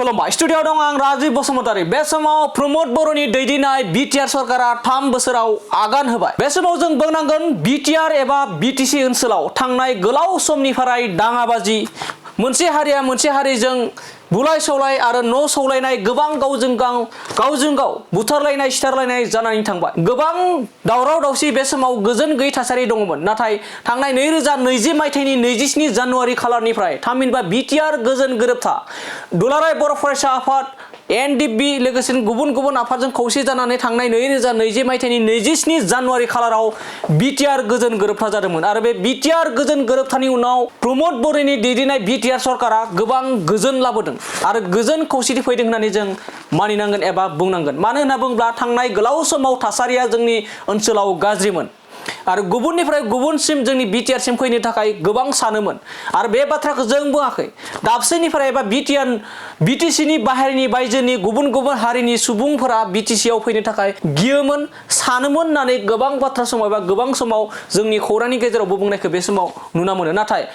खुलुमबाय स्टुडियोआव दं आं राजीव बसुमतारी। बे समाव प्रमोद बर'नि दैदेननाय बिटिआर सरकारा 3 बोसोराव आगान होबाय। बे समाव जों बुंनांगोन बिटिआर एबा बिटिसि ओनसोलाव थांनाय गोलाव समनिफ्राय दाङाबाजि मोनसे हारिया मोनसे हारिजों बुलाय सौलाय आरो न' सौलायनाय गोबां गावजों गाव बुथारलायनाय सिथारलायनाय जानानै थांबाय। गोबां दावराव दावसि बे समाव गोजोन गैयै थासारि दङमोन। नाथाय थांनाय 2020 मायथाइनि 27 जानुवारि खालारनिफ्राय थामहिनबा बिटिआर गोजोन गोरोबथा दुलाराय बर' फरायसा आफाद एनडिएफबि लोगोसे गुबुन आफादजों खौसे जानानै थांनाय 2020 मायथाइनि 27 जानुवारि खालाराव बिटिआर गोजोन गोरोबथा जादोंमोन। आरो बे बिटिआर गोजोन गोरोबथानि उनाव प्रमोद बर'नि दैदेननाय बिटिआर सरकारा गोबां गोजोन लाबोदों आरो गोजोन खौसेथि फैदों होननानै जों मानिनांगोन एबा बुंनांगोन। मानो होनना बुङोब्ला थांनाय गोलाव समाव थासारिया जोंनि ओनसोलाव गाज्रिमोन आरो गुबुननिफ्राय गुबुनसिम जोंनि बिटिआरसिम फैनो थाखाय गोबां सानोमोन। आरो बे बाथ्राखौ जों बुङाखै, दाबसेनिफ्राय एबा बिटिसिनि बाहेरनि बायजोनि गुबुन हारिनि सुबुंफोरा बिटिसिआव फैनो थाखाय गियोमोन सानोमोन होननानै गोबां बाथ्रा समाव एबा गोबां समाव जोंनि खौरांनि गेजेरावबो बुंनायखौ बे समाव नुना मोनो। नाथाय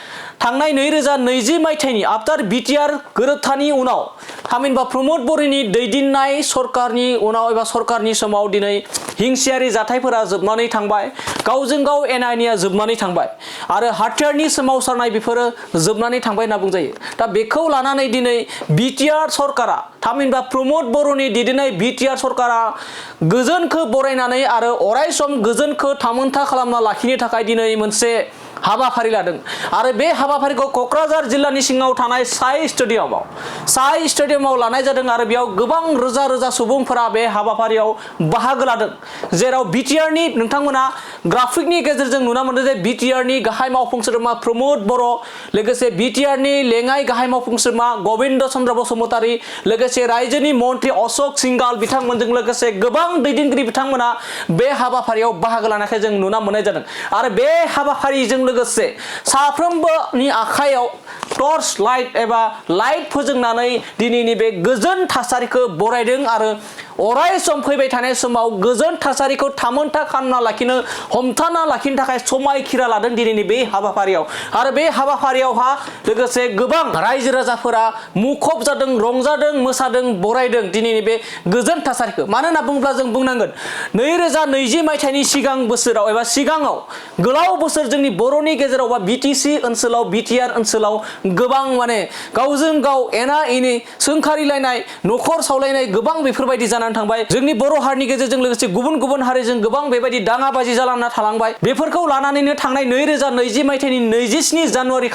थांनाय 2020 मायथाइनि आफ्टार बिटिआर गोरोबथानि उनाव थामहिनबा प्रमोद बर'नि दैदेननाय सरकारनि उनाव एबा सरकारनि समाव दिनै हिंसायारि जाथायफोरा जोबनानै थांबाय, गावजों गाव एना एनिया जोबनानै थांबाय आरो हाथियारनि सोमावसारनाय बेफोरो जोबनानै थांबाय होनना बुंजायो। दा बेखौ लानानै दिनै बिटिआर सरकारा थामहिनबा प्रमोद बर'नि दैदेननाय बिटिआर सरकारा गोजोनखौ बरायनानै आरो अरायसम गोजोनखौ थामोनथा खालामना लाखिनो थाखाय दिनै मोनसे हाबाफारि लादों। आरो बे हाबाफारिखौ क'क्राझार जिल्लानि सिङाव थानाय साइ स्टेडियामाव लानाय जादों आरो बेयाव गोबां रोजा सुबुंफोरा बे हाबाफारियाव बाहागो लादों। जेराव बिटिआरनि नोंथांमोना ग्राफिकनि गेजेरजों नुना मोनदों जे बिटिआरनि गाहाय मावफुं सोद्रोमा प्रमोद बर', लोगोसे बिटिआरनि लेङाइ गाहाय मावफुं सोद्रोमा गबिन्द चन्द्र बसुमतारी, लोगोसे रायजोनि मन्त्रि अशोक सिंघाल बिथांमोनजों लोगोसे गोबां दैदेनगिरि बिथांमोना बे हाबाफारियाव बाहागो लानायखौ जों नुना मोननाय जादों। आरो बे हाबाफारिजों लोगोसे साफ्रोमबोनि आखायाव टर्च लाइट एबा लाइट फोजोंनानै दिनैनि बे गोजोन थासारिखौ बरायदों आरो अराय सम फैबाय थानाय समाव गोजोन थासारिखौ थामोनथा खालामना लाखिनो हमथाना लाखिनो थाखाय समायखिरा लादों दिनैनि बे हाबाफारियाव। आरो बे हाबाफारियावहा लोगोसे गोबां रायजो राजाफोरा मुखुब जादों, रंजादों, मोसादों, बरायदों दिनैनि बे गोजोन थासारिखौ। मानो होनना बुङोब्ला जों बुंनांगोन 2020 मायथाइनि सिगां बोसोराव एबा सिगाङाव गोलाव बोसोर जोंनि बर'नि गेजेराव बा बिटिसि ओनसोलाव बिटिआर ओनसोलाव गोबां गावजों गाव एना एनि सोंखारिलायनाय, न'खर सावलायनाय गोबां बेफोरबायदि जानानै थांबाय। जोंनि बर' हारिनि गेजेरजों लोगोसे गुबुन हारिजों गोबां बेबायदि दाङाबाजि जालांना थालांबाय। बेफोरखौ लानानैनो थांनाय 2020 मायथाइनि 27 जानुवारि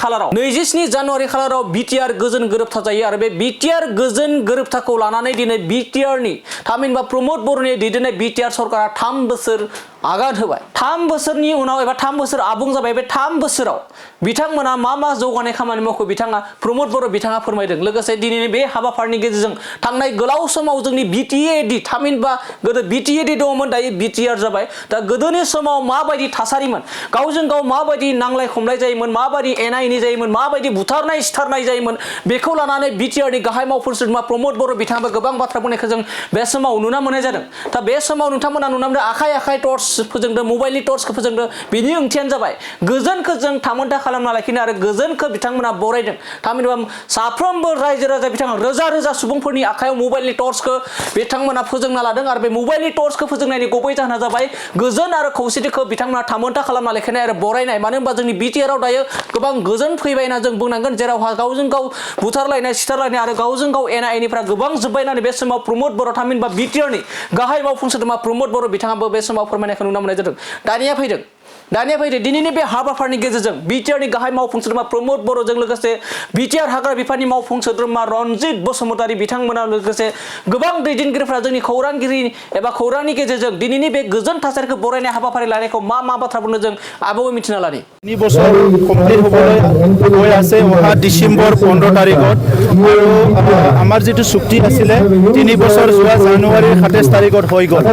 खालाराव बिटिआर गोजोन गोरोबथा जायो। आरो बे बिटिआर गोजोन गोरोबथाखौ लानानै दिनै बिटिआरनि थामहिनबा प्रमोद बर'नि दैदेननाय बिटिआर सरकारा 3 बोसोर आगान होबाय। 3 बोसोरनि उनाव एबा 3 बोसोर आबुं जाबाय। बे 3 बोसोराव बिथांमोना मा जौगानाय खामानि मावखो प्रमोद बर' बिथाङा फोरमायदों। लोगोसे दिनैनि बे हाबाफारिनि गेजेरजों थांनाय गोलाव समाव जोंनि बिटिएडि थामहिनबा गोदो बिटिएडि दङमोन, दायो बिटिआर जाबाय। दा गोदोनि समाव माबायदि थासारिमोन, गावजों गाव माबायदि नांलाय खमलाय जायोमोन, माबायदि एना एनि जायोमोन, माबायदि बुथारनाय सिथारनाय जायोमोन, बेखौ लानानै बिटिआरनि गाहाय मावफुं सोद्रोमा प्रमोद बर' बिथाङाबो गोबां बाथ्रा बुंनायखौ जों बे समाव नुना मोननाय जादों। दा बे समाव नोंथांमोना नुना मोनदों आखाइ टर्च फोजोंदों, मबाइलनि टर्चखौ फोजोंदों। बिनि ओंथियानो जाबाय गोजोनखौ जों थामोनथा खालामना लाखिनो आरो गोजोनखौ बिथांमोना बरायदों। थामहिनबा साफ्रोमबो रायजो राजा बिथांमोना रोजा सुबुंफोरनि आखायाव मबाइलनि टर्चखौ बिथांमोना फोजोंना लादों। आरो बे मबाइलनि टर्चखौ फोजोंनायनि गुबै जाहोना जाबाय गोजोन आरो खौसेथिखौ बिथांमोना थामोनथा खालामना लाखिनाय आरो बरायनाय। मानो होनबा जोंनि बिटिआराव दायो गोबां गोजोन फैबाय होनना जों बुंनांगोन, जेरावहा गावजों गाव बुथारलायनाय सिथारलायनाय आरो गावजों गाव एना एनिफ्रा गोबां जोब्बाय होननानै बे समाव प्रमोद बर' थामहिनबा बिटिआरनि गाहाय मावफुं सोद्रोमा प्रमोद बर' बिथाङाबो बे समाव फोरमायनायखौ नुनो मोननाय जादों। दानिया फैदो दिनैनि बे हाबाफारिनि गेजेरजों बिटिआरनि गाहाय मावफुं सोद्रोमा प्रमोद बर'जों लोगोसे बिटिआर हाग्रा बिफाननि मावफुं सोद्रोमा रनजित बसुमतारी बिथांमोना लोगोसे गोबां दैदेनगिरिफ्रा जोंनि खौरांगिरि एबा खौरांनि गेजेरजों दिनैनि बे गोजोन थासारिखौ बरायनाय हाबाफारि लानायखौ मा बाथ्रा बुंनो जों आबुङै मिथिना लानि। 3 বছৰ কমপ্লিট হ'বলৈ গৈ আছে অহা ডিচেম্বৰ 15 তাৰিখত। আৰু আমাৰ যিটো চুক্তি আছিলে 3 বছৰ যোৱা জানুৱাৰীৰ 27 তাৰিখত হৈ গ'ল।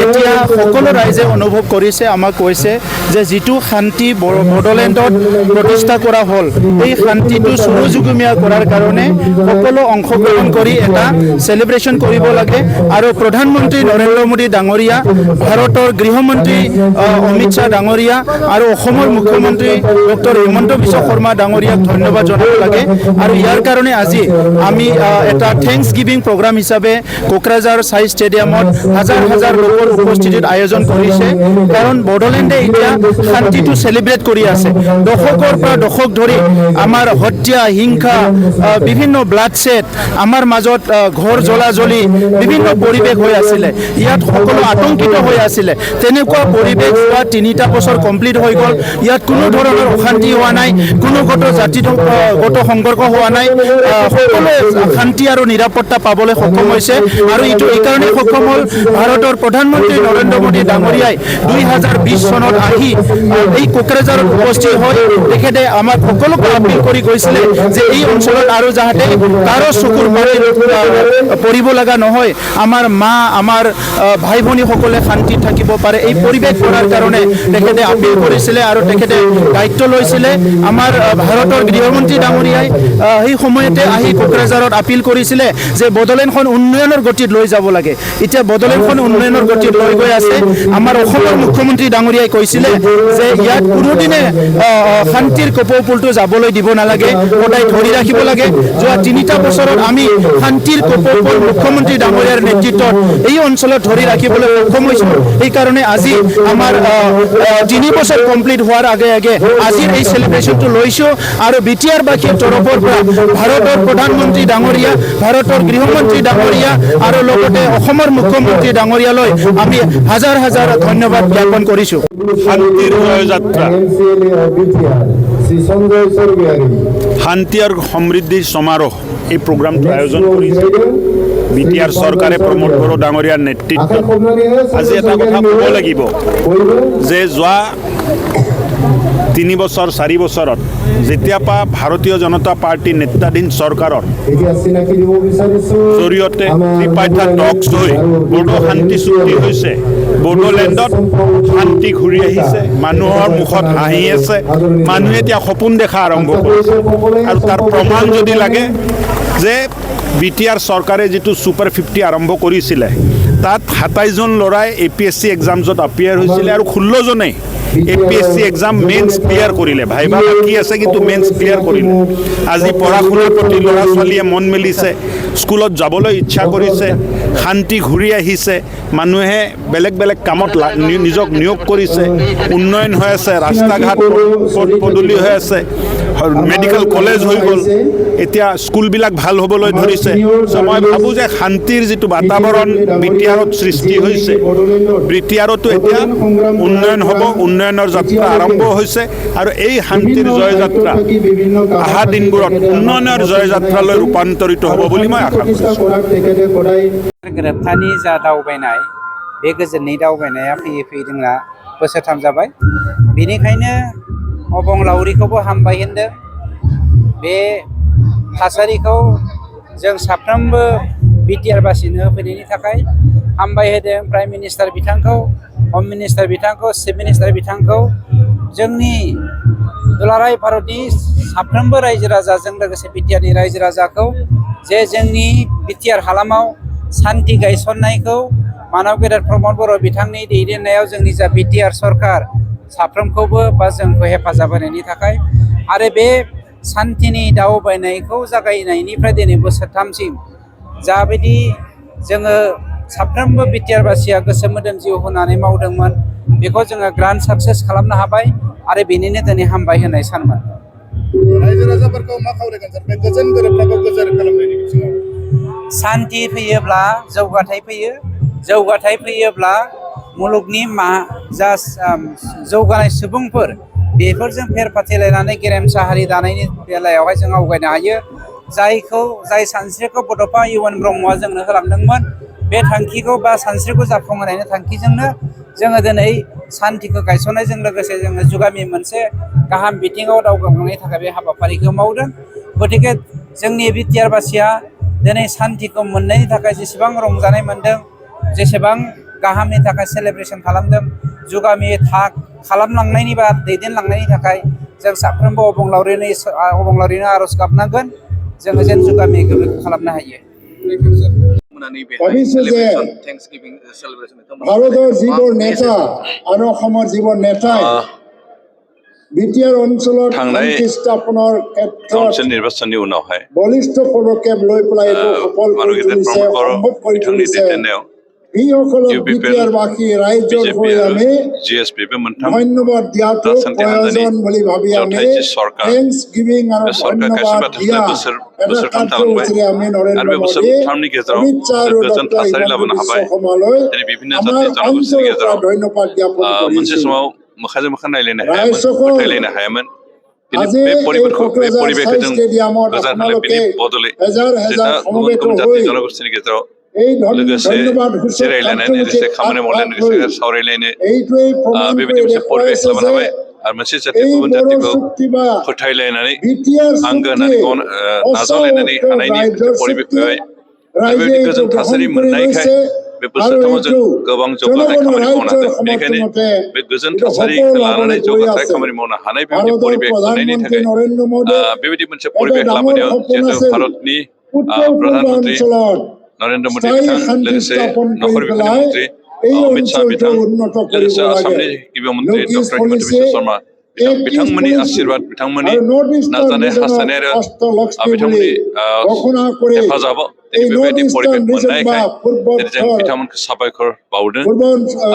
এতিয়া সকলো ৰাইজে অনুভৱ কৰিছে, আমাক কৈছে যে যে যিটো শান্তি বড়োলেণ্ডত প্ৰতিষ্ঠা কৰা হ'ল এই শান্তিটো সুৰুযুগুমীয়া কৰাৰ কাৰণে সকলো অংশগ্ৰহণ কৰি এটা চেলিব্ৰেশ্যন কৰিব লাগে আৰু প্ৰধানমন্ত্ৰী নৰেন্দ্ৰ মোদী ডাঙৰীয়া ভাৰতৰ গৃহমন্ত্ৰী অমিত শ্বাহ ডাঙৰীয়া আৰু অসমৰ মুখ্যমন্ত্ৰী ডক্টৰ হিমন্ত বিশ্ব শৰ্মা ডাঙৰীয়াক ধন্যবাদ জনাব লাগে আৰু ইয়াৰ কাৰণে আজি আমি এটা থেংকছ গিভিং প্ৰগ্ৰাম হিচাপে কোকৰাঝাৰ চাই ষ্টেডিয়ামত হাজাৰ হাজাৰ লোকৰ উপস্থিতিত আয়োজন কৰিছে কাৰণ বড়োলেণ্ডে এতিয়া শান্তিটো চেলিব্ৰেট কৰি আছে দশকৰ পৰা দশক ধৰি আমাৰ হত্যা হিংসা বিভিন্ন ব্লাডছেড আমাৰ মাজত ঘৰ জ্বলাজ্বলি বিভিন্ন পৰিৱেশ হৈ আছিলে ইয়াত সকলো আতংকিত হৈ আছিলে তেনেকুৱা পৰিৱেশ হোৱা 3টা বছৰ কমপ্লিট হৈ গ'ল ইয়াত কোনো ধৰণৰ অশান্তি হোৱা নাই কোনো গত সংঘৰ্ষ হোৱা নাই সকলোৱে শান্তি আৰু নিৰাপত্তা পাবলৈ সক্ষম হৈছে আৰু এইটো এইকাৰণে সক্ষম হ'ল ভাৰতৰ প্ৰধানমন্ত্ৰী নৰেন্দ্ৰ মোদী ডাঙৰীয়াই 2020 চনত আহি এই কোকৰাঝাৰত উপস্থিত হৈ তেখেতে আমাক সকলোকে আপিল কৰি গৈছিলে যে এই অঞ্চলত আৰু যাতে কাৰো চকুৰ পানীত পৰিব লগা নহয় আমাৰ মা আমাৰ ভাই ভনীসকলে শান্তিত থাকিব পাৰে এই পৰিৱেশ কৰাৰ কাৰণে তেখেতে আপিল কৰিছিলে আৰু তেখেতে দায়িত্ব লৈছিলে আমাৰ ভাৰতৰ গৃহমন্ত্ৰী ডাঙৰীয়াই সেই সময়তে আহি কোকৰাঝাৰত আপিল কৰিছিলে যে বড়োলেণ্ডখন উন্নয়নৰ গতিত লৈ যাব লাগে এতিয়া বড়োলেণ্ডখন উন্নয়নৰ গতিত লৈ গৈ আছে আমাৰ অসমৰ মুখ্যমন্ত্ৰী ডাঙৰীয়াই কৈছিলে যে ইয়াত কোনোদিনে শান্তিৰ কপৌফুলটো যাবলৈ দিব নালাগে সদায় ধৰি ৰাখিব লাগে যোৱা 3টা বছৰত আমি শান্তিৰ কপৌফুল মুখ্যমন্ত্ৰী ডাঙৰীয়াৰ নেতৃত্বত এই অঞ্চলত ধৰি ৰাখিবলৈ সক্ষম হৈছোঁ সেইকাৰণে আজি আমাৰ 3 বছৰ কমপ্লিট হোৱাৰ আগে আগে আজিৰ এই চেলিব্ৰেশ্যনটো লৈছোঁ আৰু বিটিআৰবাসীৰ তৰফৰ পৰা ভাৰতৰ প্ৰধানমন্ত্ৰী ডাঙৰীয়া ভাৰতৰ গৃহমন্ত্ৰী ডাঙৰীয়া আৰু লগতে অসমৰ মুখ্যমন্ত্ৰী ডাঙৰীয়ালৈ আমি হাজাৰ হাজাৰ ধন্যবাদ জ্ঞাপন কৰিছোঁ শান্তিৰ জয়যাত্ৰা শান্তি আৰু সমৃদ্ধিৰ সমাৰোহ এই প্ৰগ্ৰামটো আয়োজন কৰিছে বিটিআৰ চৰকাৰে প্ৰমোদ বড়ো ডাঙৰীয়াৰ নেতৃত্বত আজি এটা কথা ক'ব লাগিব যে যোৱা 3 বছৰ 4 বছৰত যেতিয়াৰ পৰা ভাৰতীয় জনতা পাৰ্টি নেতৃত্বাধীন চৰকাৰৰ জৰিয়তে ত্ৰিপাঠা টক্স হৈ বড়ো শান্তি চুক্তি হৈছে বড়োলেণ্ডত শান্তি ঘূৰি আহিছে মানুহৰ মুখত হাঁহি আছে মানুহে এতিয়া সপোন দেখা আৰম্ভ কৰিছে আৰু তাৰ প্ৰমাণ যদি লাগে যে বিটিআৰ চৰকাৰে যিটো ছুপাৰ 50 আৰম্ভ কৰিছিলে তাত 27 জন ল'ৰাই APSC এক্সামছত এপিয়াৰ হৈছিলে আৰু 16 জনে APSC এক্সাম মেইনছ ক্লিয়াৰ কৰিলে ভাইবা বাকী আছে কিন্তু মেইনছ ক্লিয়াৰ কৰিলে আজি পঢ়া শুনাৰ প্ৰতি ল'ৰা ছোৱালীয়ে মন মেলিছে স্কুলত যাবলৈ ইচ্ছা কৰিছে শান্তি ঘূৰি আহিছে মানুহে বেলেগ বেলেগ কামত নিজক নিয়োগ কৰিছে উন্নয়ন হৈ আছে ৰাস্তা ঘাট পদূলি হৈ আছে মেডিকেল কলেজ হৈ গ'ল এতিয়া স্কুলবিলাক ভাল হ'বলৈ ধৰিছে মই ভাবোঁ যে শান্তিৰ যিটো বাতাবৰণ বিটিআৰত সৃষ্টি হৈছে বিটিআৰতো এতিয়া উন্নয়ন হ'ব উন্নয়নৰ যাত্ৰা আৰম্ভ হৈছে আৰু এই শান্তিৰ জয়যাত্ৰা অহা দিনবোৰত উন্নয়নৰ জয়যাত্ৰালৈ ৰূপান্তৰিত হ'ব বুলি মই আশা কৰিছোঁ गोरोबथानि जा दावबायनाय बे गोजोननि दावबायनाया फैयै फैयै जोंना बोसोरथाम जाबाय बेनिखायनो अबंलावरिखौबो हामबाय होनदों बे थासारिखौ जों साफ्रोमबो बिटिआरबासिनो होफैनायनि थाखाय हामबाय होदों प्राइम मिनिस्टार बिथांखौ हम मिनिस्टार बिथांखौ चिफ मिनिस्टार बिथांखौ जोंनि दुलाराय भारतनि साफ्रोमबो रायजो राजाजों लोगोसे बिटिआरनि रायजो राजाखौ जे जोंनि बिटिआर हालामाव शान्ति गायसननायखौ मानव गेदेर प्रमोद बर' बिथांनि दैदेननायाव जोंनि जा बिटिआर सरकार साफ्रोमखौबो बा जोंखौ हेफाजाब होनायनि थाखाय आरो बे शान्तिनि दावबायनायखौ जागायनायनिफ्राय दिनै बोसोरथामसिम जाबायदि जोङो साफ्रोमबो बिटिआरबासिया गोसो मोदोम जिउ होनानै मावदोंमोन बेखौ जोङो ग्रान्ड साक्सेस खालामनो हाबाय आरो बेनिनो दिनै हामबाय होनाय सानमोन रायजो राजाफोरखौ मा खावलायगोन सार बे गोजोन गोरोबथाखौ गोजोर खालामनायनि बिथिङाव शान्ति फैयोब्ला जौगाथाय फैयो जौगाथाय फैयोब्ला मुलुगनि जौगानाय सुबुंफोर बेफोरजों फेर फाथिलायनानै गेरेमसा हारि दानायनि बेलायावहाय जों आवगायनो हायो जाय सानस्रिखौ बड'फा इउएन ब्रह्मआ जोंनो होलांदोंमोन बे थांखिखौ बा सानस्रिखौ जाफुंहोनायनि थांखिजोंनो जोङो दिनै शान्तिखौ गायसननायजों लोगोसे जोङो जुगामि मोनसे गाहाम बिथिङाव दावगालांनायनि थाखाय बे हाबाफारिखौ मावदों गतिके जोंनि बिटिआरबासिया दिनै शान्तिखौ मोननायनि थाखाय जेसेबां रंजानाय मोनदों जेसेबां गाहामनि थाखाय सेलेब्रेसन खालामदों जुगामि खालामलांनायनि बा दैदेनलांनायनि थाखाय जों साफ्रोमबो अबंलावरिनो आर'ज गाबनांगोन जोङो जेन जुगामि गोग्गो खालामनो हायो ভাৰতৰ যিবোৰ নেতা আৰু অসমৰ যিবোৰ নেতাই বিটিআৰ অঞ্চলত শান্তি স্থাপনৰ ক্ষেত্ৰত নিৰ্বাচনী উনাवहाय বলিষ্ঠ পদক্ষেপ লৈ পেলাই এইটো সফল কৰি তুলিছে সম্ভৱ কৰি তুলিছে এইসকলক বিটিআৰবাসী ৰাইজৰ হৈ আমি ধন্যবাদ দিয়াটো প্ৰয়োজন বুলি ভাবি আমি থেংকছ গিভিং আৰু ধন্যবাদ দিয়া এটা কাৰ্যসূচীৰে আমি নৰেন্দ্ৰ মোদী অমিত শ্বাহ আৰু ডক্টৰ হিমন্ত বিশ্ব শৰ্মালৈ আমাৰ অন্তৰৰ পৰা ধন্যবাদ জ্ঞাপন কৰিছোঁ मोखांजों मोखां नायलायनो ৰাইজসকল फोथायलायनो हायामोन আজি बे এই परिबेखौ क'क्राझार ষ্টেডিয়ামত गोजान होनाय আপোনালোকে बेनि बदलै হেজাৰ হেজাৰ गुबुन সমবেত गुबुन হৈ जाति जनगोष्ठीनि गेजेराव এই लोगोसे ধন্যবাদ সূচক जिरायलायनानै लोगोसे खामानि मावलायनो लोगोसे सावरायलायनो এইটোৱেই প্ৰমাণ কৰি बेबायदि मोनसे परिबेख দেখুৱাইছে लाबोनो যে हाबाय आरो मोनसे जाति এই गुबुन বড়ো जातिखौ চুক্তি বা फोथायलायनानै বিটিআৰ आंगो চুক্তি होननानै नाजावलायनानै हानायनि ৰাজ্যৰ परिबेख চুক্তি फैबाय ৰাইজে बेबायदि এইটো गोजोन গ্ৰহণ थासारि কৰি मोननायखाय লৈছে बे আৰু बोसोरथामाव जों এইটো गोबां जौगानाय জনগণৰ खामानि मावनो ৰাইজৰ हादों बेनिखायनो সমৰ্থনতে बे गोजोन এইটো थासारिखौ সফল लानानै হ'বলৈ গৈ जौगाथाय আছে खामानि मावनो हानाय बेबायदि ভাৰতৰ परिबेख मोननायनि প্ৰধানমন্ত্ৰী थाखाय নৰেন্দ্ৰ মোদীৰ बेबायदि मोनसे এটা परिबेख ডাঙৰ लाबोनायाव সপোন जिहेतु আছিল भारतनि উত্তৰ পূৰ্ব प्रधानमन्त्री অঞ্চলত नरेन्द्र मोदी স্থায়ী बिथां শান্তি लोगोसे স্থাপন কৰি नखर बिफाननि পেলাই मन्त्रि এই अमित शाह অঞ্চলটো बिथां উন্নত কৰিব लोगोसे লাগে आसामनि गिबि मन्त्रि नर्थ इस्ट डक्टर हिमन्त पलिसि बिश्व शर्मा बिथांमोननि आशीर्वाद बिथांमोननि আৰু नर्थ इस्टार्न नाजानाय रिजनक हास्थायनाय आरो অষ্টলক্ষ্মী বুলি बिथांमोननि ঘোষণা কৰি हेफाजाबाव এই दिनै नर्थ बेबायदि इस्टार्न परिबेख रिजन বা मोननायखाय दिनै जों পূৰ্বোত্তৰ बिथांमोनखौ साबायखर बावदों পূৰ্ব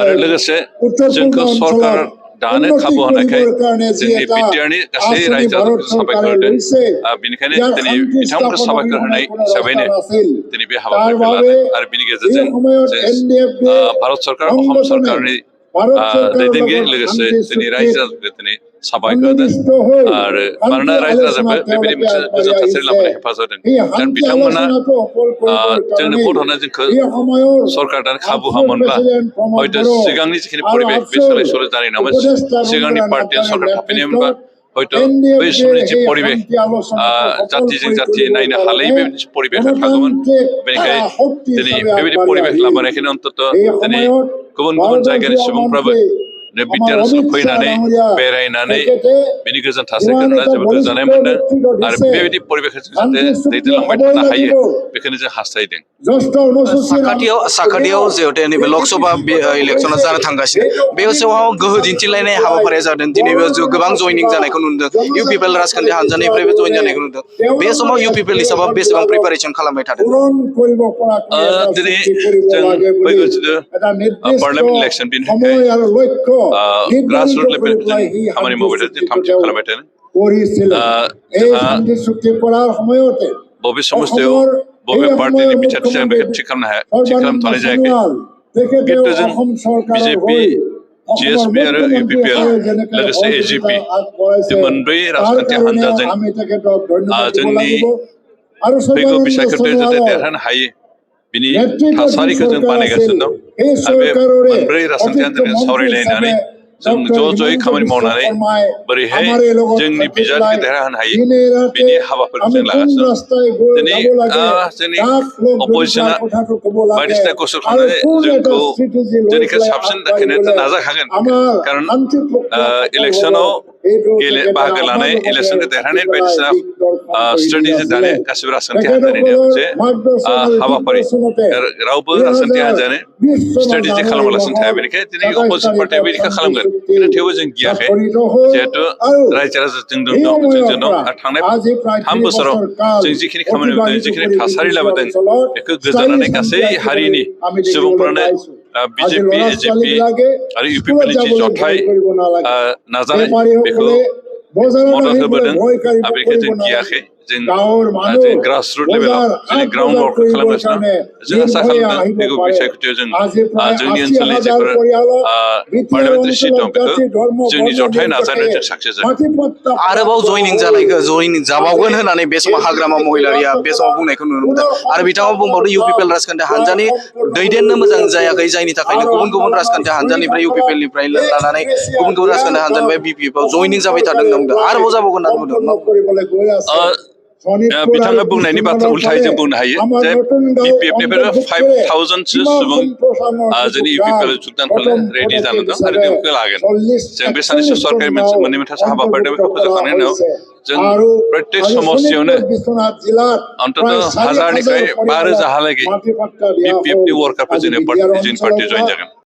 आरो लोगोसे উত্তৰ পূৰ্ব जोंखौ सरकार অঞ্চলত दानो উন্নতি खाबु होनायखाय কৰিবৰ কাৰণে যি जोंनि এটা बिटिआरनि गासै আঁচনি रायजो ভাৰত राजाफोरखौ साबायखर চৰকাৰে होदों লৈছে बेनिखायनो ইয়াৰ दिनै শান্তি बिथांमोनखौ স্থাপন साबायखर অবিহনে होनाय কোনো हिसाबैनो ৰাস্তা নাছিল दिनै बे তাৰ हाबाफारिखौ বাবে लादों आरो बिनि এই गेजेरजों সময়ত जों NDFB भारत सरकार असम সংগঠনে सरकारनि ভাৰত চৰকাৰৰ दैदेनगिरि লগত लोगोसे শান্তি दिनै চুক্তিত रायजो राजाफोरखौ दिनै साबायखर होदों সন্নিবিষ্ট হৈ आरो শান্তি मानोना रायजो আলোচনা राजाफोर बेबायदि তেওঁলোকে मोनसे আগবাঢ়ি गोजोन थासारि আহিছে लाबोनो हेफाजाब होदों এই दा শান্তি बिथांमोना আলোচনাটো সফল কৰিবৰ जोंनो কাৰণে भट होनानै जोंखौ এই সময়ৰ सरकार दानो खाबु আফচোৰ होआमोनब्ला প্ৰেসিডেন্ট प्रमोद हयथ' बड़ो सिगांनि जिखिनि আৰু परिबेख बे আফচোर सोलाय सोल' जानाय नङामोन উপদেষ্টা सिगांनि রঞ্জন पार्टिया নাথকৰ सरकार थाफैनायमोनबा নেতৃত্বত हयथ' बै NDFB समनि जि এই परिबेख শান্তি আলোচনাটো সফল जातिजों কৰি जाति তুলিবৰ नायनो हालायै কাৰণে बेबायदि परिबेखा थागौमोन গণতান্ত্ৰিক बेनिखायनो শক্তি दिनै হিচাপে बेबायदि আগবাঢ়ি परिबेख আহিল लाबोनायखायनो अन्तत এই दिनै সময়ত गुबुन गुबुन ভাৰতৰ जायगानि গৃহ सुबुंफ्राबो মন্ত্ৰী बिटिआर আমাৰ ओनसोलाव অমিত শ্বাহ फैनानै ডাঙৰীয়া बेरायनानै তেখেতে बिनि गोजोन थासारिखौ ইমান नुना এটা जोबोद বলিষ্ঠ गोजोननाय मोनदों নেতৃত্ব आरो দিছে बेबायदि परिबेखौ जों जाहाथे শান্তি চুক্তি दैदेनलांबाय হ'বই थानो লাগিব हायो बेखौनो जों हास्थायदों জ্যেষ্ঠ অনুসূচীৰ साखाथियाव जिहेतु नैबे लकसभा इलेक्सना जानो थांगासिनो बे समाव गोहो दिन्थिलायनाय हाबाफारिया जादों दिनैबो गोबां जयनिं जानायखौ नुदों इउ पि पि एल राजखान्थि हानजानिफ्रायबो जयन जानायखौ नुदों बे समाव इउ पि पि एल हिसाबै बेसेबां प्रिपारेसन खालामबाय थादों পূৰণ কৰিব পৰাকৈ এটা दिनै চুক্তি কৰিব जों লাগে বুলি फैगौ जिथु এটা নিৰ্দিষ্ট पार्लियामेन्ट इलेक्सन बेनि সময় थाखाय আৰু লক্ষ্য নিৰ্ধাৰিত ग्रासरुट কৰি लेभेलखौ পেলাই जों এই खामानि শান্তি मावबाय थादों চুক্তিটো थामथिम তেওঁ खालामबाय थादों কৰিছিলে এই जोंहा শান্তি চুক্তি কৰাৰ সময়তে बबे समस्तायाव অসমৰ बबे এই पार्टिनि সময়ৰ बिथांखि जागोन बेखौ মুখ্যমন্ত্ৰী थिग खालामनो সৰ্বানন্দ थ'नाय जायाखै সোণোৱাল তেখেতেও কিন্তু जों অসম চৰকাৰৰ বিজেপি হৈ জিএসপি আৰু ইউ পি পি এল लोगोसे एजिपि बे मोनब्रै राजखान्थि हान्जाजों আমি তেখেতক ধন্যবাদ দিব जोंनि লাগিব আৰু फैगौ সৰ্বানন্দ बिसायख'थियाव जाहाथे সোণোৱালৰ देरहानो हायो बिनि নেতৃত্বত যি थासारिखौ जों চৰকাৰ আছিল बानायगासिनो दं এই आरो बे চৰকাৰৰে मोनब्रै राजखान्थि অতিৰিক্ত हान्जाजों মন্ত্ৰী सावरायलायनानै হিচাপে जों ডক্টৰ ज' ज'यै হিমন্ত खामानि বিশ্ব मावनानै শৰ্মাই बोरैहाय আমাৰ এই লগত जोंनि থাকি बिजाथिखौ পেলাই देरहाहोनो हायो দিনে ৰাতে बिनि हाबाफारिखौ আমি जों কোন लागासिनो ৰাস্তাই গৈ दिनै যাব লাগে जोंनि কাক লগ ধৰি अपोजिसना কাৰ কথাটো ক'ব লাগে बायदिसिना खस्थ' আৰু खालामनानै কোন এটা जोंखौ ষ্ট্ৰেটেজি লৈ जोंनिखौ পেলাই साबसिन আগবাঢ়িবলৈ देखायनो नाजाखागोन আমাৰ कारण শান্তি প্ৰক্ৰিয়া সফল হ'ব इलेक्सनाव এইটো তেখেতে बाहागो আমাৰ लानाय লগতে इलेक्सनखौ থাকি देरहानाय পেলাই बायदिसिना দিক দৰ্শন কৰি দি स्ट्रेटेजि আছিলে दानाया गासिबो राजखान्थि हान्जानिनो তেখেতসকলৰ मोनसे মাৰ্গদৰ্শন আৰু हाबाफारि দিগদৰ্শনতে रावबो राजखान्थि हान्जायानो 2020 চনৰ स्ट्रेटेजि জানুৱাৰী खालामालासिनो थाया माहৰ बेनिखायनो दिनै 27 अपोजिसन पार्टिया तारिखত बेनिखा শান্তি खालामगोन চুক্তি কিন্তু थेवबो जों गियाखै স্বাক্ষৰিত হ'ল जिहेतु আৰু रायजो राजा जों এই दं সময়ৰ जों दं পৰা आरो थांनाय আজি প্ৰায় 3 তিনি बोसोराव বছৰ काल जों जिखिनि खामानि मावदों অতিবাহিত जिखिनि কৰি थासारि BTC लाबोदों অঞ্চলত बेखौ স্থায়ী गोजोननानै শান্তি गासै আহিবলৈ हारिनि আমি দেখিবলৈ सुबुंफ्रानो পাইছো আজি बिजेपि ল'ৰা एजिपि ছোৱালীবিলাকে आरो इउ पि স্কুলত पि एल जि যাবলৈ जथाय ভয় কৰিব नालाগে नाजानाय बेखौ बेफारीসকলে बजारात मदद আহিবলৈ होबोदों ভয় आरो बेखौ কৰিব जों नालागे गियाखै जों গাঁৱৰ মানুহ जों ग्रासरुट लेभेलाव বজাৰ जोंनि হাট ग्राउन्ड বজাৰ वर्कखौ কৰিবৰ खालामगासिनो কাৰণে जों आसा নিৰ্ভয়ে खालामदों আহিব फैगौ পাৰে बिसायख'थियाव जों আজি প্ৰায় जोंनि 80,000 ओनसोलनि जिफोर পৰিয়াलक বিটিআৰ पार्लियामेन्टारि सिट অঞ্চলত दं बेखौ জাতি ধৰ্ম जोंनि বৰ্ণ जथाय नाजानायाव নিৰ্বিশেষে जों साक्सेस जागोन মাটিপট্টা आरोबाव जयनिं जानायखौ जयनिं जाबावगोन होननानै बे समाव हाग्रामा महिलारिया बे समाव बुंनायखौ नुनो मोनदों आरो बिथाङा बुंबावदों इउ पि पि एल राजखान्थि हानजानि दैदेननो मोजां जायाखै जायनि थाखायनो गुबुन गुबुन राजखान्थि हानजानिफ्राय इउ पि पि एल निफ्राय लानानै गुबुन गुबुन राजखान्थि हानजानिफ्राय बि पि एफ आव जयनिं जाबाय थादों होनना बुंदों आरोबाव जाबावगोन होनना बुंदों কৰিবলৈ গৈ আছে बिथाङा बुंनायनि बाथ्रा उल्थायै जों बुंनो हायो जे BPF निफ्राय 5,000 सो सुबुं जोंनि UPPL जुगदान खालामनो रेडि जाना दं आरो जों बेखौ लागोन जों बे सानैसो सरकारि मोननै मोनथामसो हाबाफारि बेखौ फोजोबखांनायनि उनाव जों प्रत्येक समस्तियावनो अन्तत 1000 निफ्राय 12,000 हालागै BPF नि वर्कारफोर जोंनि पार्टी जइन जागोन